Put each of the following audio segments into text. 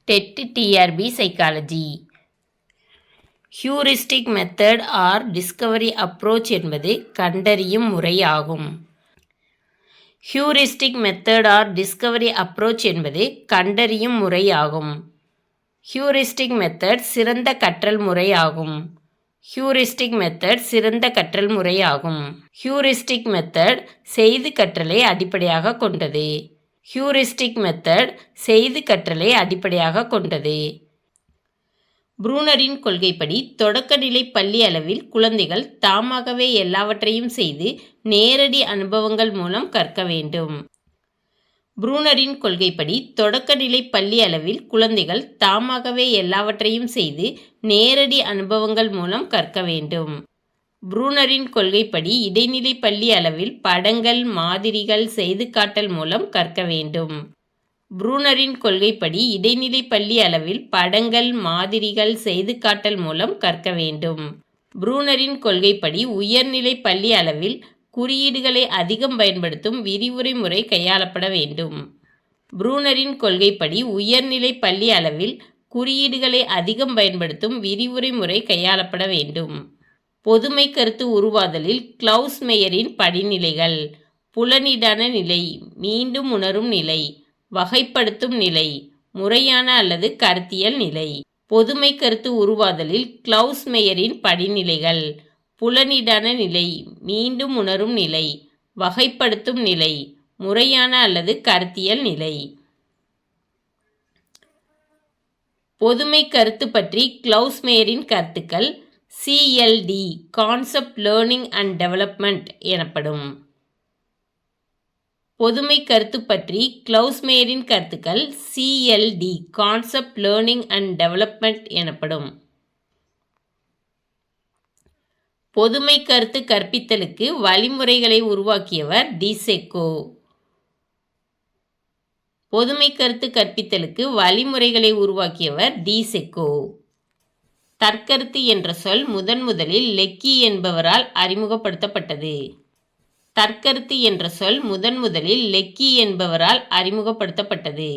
Dead TRB psychology. Heuristic method or discovery approach என்பது கண்டறியும் முறையாகும். Heuristic method or discovery approach என்பது கண்டறியும் முறையாகும். ஹியூரிஸ்டிக் மெத்தட் சிறந்த கற்றல் முறையாகும். ஹியூரிஸ்டிக் மெத்தட் சிறந்த கற்றல் முறையாகும். ஹியூரிஸ்டிக் மெத்தட் செய்து கற்றலை அடிப்படையாக கொண்டது. ஹியூரிஸ்டிக் மெத்தட் செய்து கற்றலை அடிப்படையாக கொண்டது. ப்ரூனரின் கொள்கைப்படி தொடக்கநிலை பள்ளி அளவில் குழந்தைகள் தாமாகவே எல்லாவற்றையும் செய்து நேரடி அனுபவங்கள் மூலம் கற்க வேண்டும். ப்ரூனரின் கொள்கைப்படி தொடக்கநிலை பள்ளி அளவில் குழந்தைகள் தாமாகவே எல்லாவற்றையும் செய்து நேரடி அனுபவங்கள் மூலம் கற்க வேண்டும். ப்ரூனரின் கொள்கைப்படி இடைநிலை பள்ளி அளவில் படங்கள், மாதிரிகள், செய்து காட்டல் மூலம் கற்க வேண்டும். ப்ரூனரின் கொள்கைப்படி இடைநிலை பள்ளி அளவில் படங்கள், மாதிரிகள், செய்து காட்டல் மூலம் கற்க வேண்டும். ப்ரூனரின் கொள்கைப்படி உயர்நிலை பள்ளி அளவில் குறியீடுகளை அதிகம் பயன்படுத்தும் விரிவுரை முறை கையாளப்பட வேண்டும். ப்ரூனரின் கொள்கைப்படி உயர்நிலை பள்ளி அளவில் குறியீடுகளை அதிகம் பயன்படுத்தும் விரிவுரை முறை கையாளப்பட வேண்டும். பொதுமை கருத்து உருவாதலில் கிளவுஸ்-மேயரின் படிநிலைகள்: புலனிடான நிலை, மீண்டும் உணரும் நிலை, வகைப்படுத்தும் நிலை, முறையான அல்லது கருத்தியல் நிலை. பொதுமை கருத்து உருவாதலில் கிளவுஸ்-மேயரின் படிநிலைகள்: புலனிடான நிலை, மீண்டும் உணரும் நிலை, வகைப்படுத்தும் நிலை, முறையான அல்லது கருத்தியல் நிலை. பொதுமை கருத்து பற்றி கிளவுஸ்-மேயரின் கருத்துக்கள் CLD concept learning and development எனப்படும். பொதுமை கருத்து பற்றி கிளவுஸ்-மேயரின் கருத்துக்கள் CLD concept learning and development எனப்படும். பொதுமை கருத்து கற்பித்தலுக்கு வழிமுறைகளை உருவாக்கியவர் டிசெக்கோ. பொதுமை கருத்து கற்பித்தலுக்கு வழிமுறைகளை உருவாக்கியவர் டிசெக்கோ. தற்கருத்து என்ற சொல் முதலில் லெக்கி என்பவரால் அறிமுகப்படுத்தப்பட்டது. தற்கருத்து என்ற சொல் முதலில் லெக்கி என்பவரால் அறிமுகப்படுத்தப்பட்டது.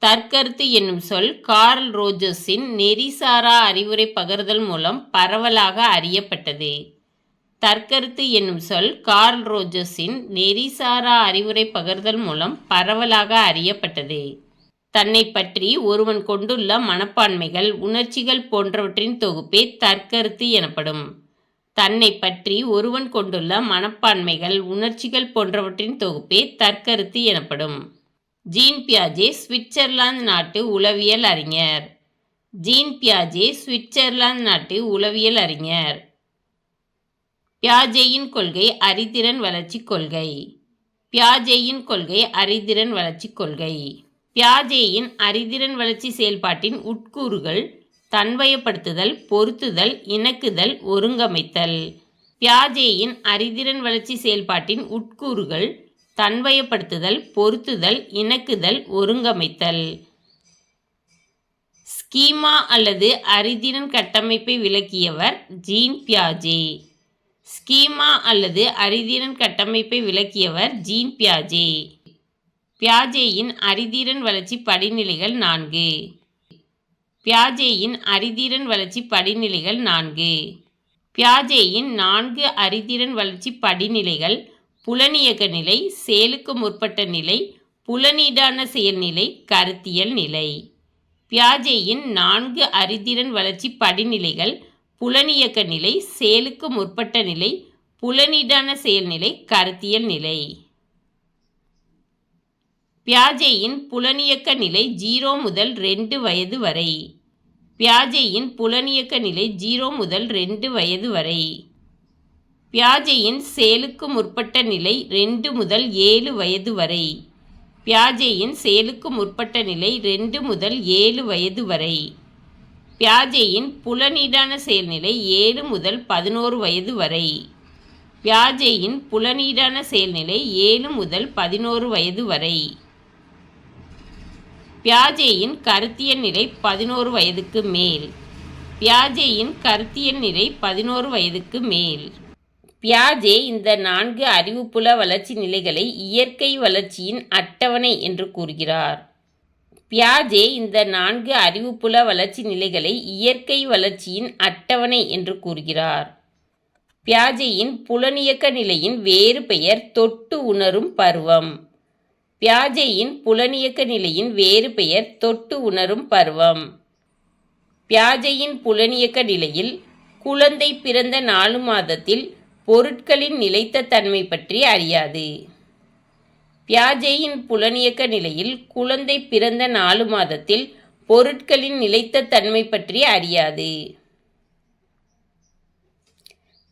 தற்கருத்து என்னும் சொல் கார்ல் ரோஜர்ஸின் நெறிசாரா அறிவுரை பகர்தல் மூலம் பரவலாக அறியப்பட்டது. தற்கருத்து என்னும் சொல் கார்ல் ரோஜர்ஸின் நெறிசாரா அறிவுரை பகர்தல் மூலம் பரவலாக அறியப்பட்டது. தன்னை பற்றி ஒருவன் கொண்டுள்ள மனப்பான்மைகள், உணர்ச்சிகள் போன்றவற்றின் தொகுப்பே தற்கருத்து எனப்படும். தன்னை பற்றி ஒருவன் கொண்டுள்ள மனப்பான்மைகள், உணர்ச்சிகள் போன்றவற்றின் தொகுப்பே தற்கருத்து எனப்படும். ஜீன் பியாஜே சுவிட்சர்லாந்து நாட்டு உளவியல் அறிஞர். ஜீன் பியாஜே சுவிட்சர்லாந்து நாட்டு உளவியல் அறிஞர். பியாஜேயின் கொள்கை அறிதிறன் வளர்ச்சி கொள்கை. பியாஜேயின் கொள்கை அறிதிறன் வளர்ச்சி கொள்கை. பியாஜேயின் அறிதிறன் வளர்ச்சி செயல்பாட்டின் உட்கூறுகள் தன்வயப்படுத்துதல், பொருத்துதல், இணக்குதல், ஒருங்கமைத்தல். பியாஜேயின் அறிதிறன் வளர்ச்சி செயல்பாட்டின் உட்கூறுகள் தன்வயப்படுத்துதல், பொருத்துதல், இணக்குதல், ஒருங்கமைத்தல். ஸ்கீமா அல்லது அறிதிறன் கட்டமைப்பை விளக்கியவர் ஜீன் பியாஜே. ஸ்கீமா அல்லது அறிதிறன் கட்டமைப்பை விளக்கியவர் ஜீன் பியாஜே. பியாஜேயின் அறிதிறன் வளர்ச்சி படிநிலைகள் 4. பியாஜேயின் அறிதிறன் வளர்ச்சி படிநிலைகள் 4. பியாஜேயின் 4 அறிதிறன் வளர்ச்சி படிநிலைகள் புலனியக்க நிலை, செயலுக்கு முற்பட்ட நிலை, புலனீடான செயல்நிலை, கருத்தியல் நிலை. பியாஜேயின் 4 அறிதிறன் வளர்ச்சி படிநிலைகள் புலனியக்க நிலை, செயலுக்கு முற்பட்ட நிலை, புலனீடான செயல்நிலை, கருத்தியல் நிலை. பியாஜேயின் புலனியக்க நிலை 0 முதல் 2 வயது வரை. பியாஜேயின் புலனியக்க நிலை 0 முதல் 2 வயது வரை. பியாஜேயின் செயலுக்கு முற்பட்ட நிலை 2 முதல் 7 வயது வரை. பியாஜேயின் செயலுக்கு முற்பட்ட நிலை 2 முதல் 7 வயது வரை. பியாஜேயின் புலனீடான செயல்நிலை 7 முதல் 11 வயது வரை. பியாஜேயின் புலனீடான செயல்நிலை 7 முதல் 11 வயது வரை. பியாஜேயின் கருத்தியல் நிலை 11 வயதுக்கு மேல். பியாஜேயின் கருத்தியல் நிலை 11 வயதுக்கு மேல். பியாஜே இந்த 4 அறிவுப்புல வளர்ச்சி நிலைகளை இயற்கை வளர்ச்சியின் அட்டவணை என்று கூறுகிறார். பியாஜே இந்த 4 அறிவுப்புல வளர்ச்சி நிலைகளை இயற்கை வளர்ச்சியின் அட்டவணை என்று கூறுகிறார். பியாஜேயின் புலனியக்க நிலையின் வேறு பெயர் தொட்டு உணரும் பருவம். பியாஜேயின் புலனியக்க நிலையின் வேறு பெயர் தொட்டு உணரும் பருவம். பியாஜேயின் புலனியக்க நிலையில் குழந்தை பிறந்த 4 மாதத்தில் பொருட்களின் நிலைத்த தன்மை பற்றி அறியாது. பியாஜேயின் புலனியக்க நிலையில் குழந்தை பிறந்த 4 மாதத்தில் பொருட்களின் நிலைத்த தன்மை பற்றி அறியாது.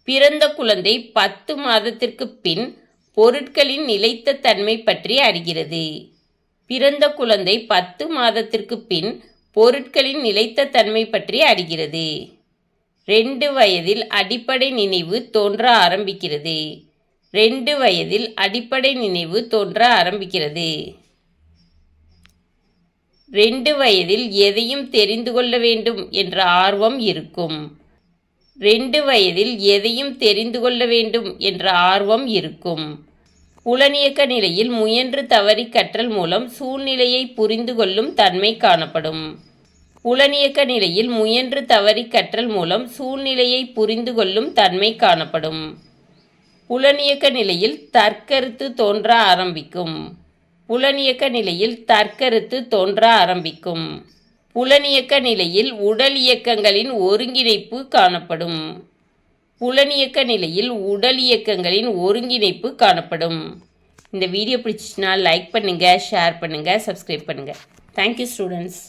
பிறந்த குழந்தை 10 மாதத்திற்கு பின் பொருட்களின் நிலைத்த தன்மை பற்றி அறிகிறது. பிறந்த குழந்தை 10 மாதத்திற்கு பின் பொருட்களின் நிலைத்த தன்மை பற்றி அறிகிறது. 2 வயதில் அடிப்படை நினைவு தோன்ற ஆரம்பிக்கிறது. 2 வயதில் அடிப்படை நினைவு தோன்ற ஆரம்பிக்கிறது. 2 வயதில் எதையும் தெரிந்து கொள்ள வேண்டும் என்ற ஆர்வம் இருக்கும். 2 வயதில் எதையும் தெரிந்து கொள்ள வேண்டும் என்ற ஆர்வம் இருக்கும். புலனியக்க நிலையில் முயன்று தவறி கற்றல் மூலம் சூழ்நிலையை புரிந்து கொள்ளும் தன்மை காணப்படும். புலனியக்க நிலையில் முயன்று தவறி கற்றல் மூலம் சூழ்நிலையை புரிந்து கொள்ளும் தன்மை காணப்படும். புலனியக்க நிலையில் தற்கருத்து தோன்ற ஆரம்பிக்கும். புலனியக்க நிலையில் தற்கருத்து தோன்ற ஆரம்பிக்கும். புலனியக்க நிலையில் உடல் இயக்கங்களின் ஒருங்கிணைப்பு காணப்படும். புலனியக்க நிலையில் உடல் இயக்கங்களின் ஒருங்கிணைப்பு காணப்படும். இந்த வீடியோ பிடிச்சிச்சுன்னா லைக் பண்ணுங்கள், ஷேர் பண்ணுங்கள், சப்ஸ்கிரைப் பண்ணுங்கள். Thank you students.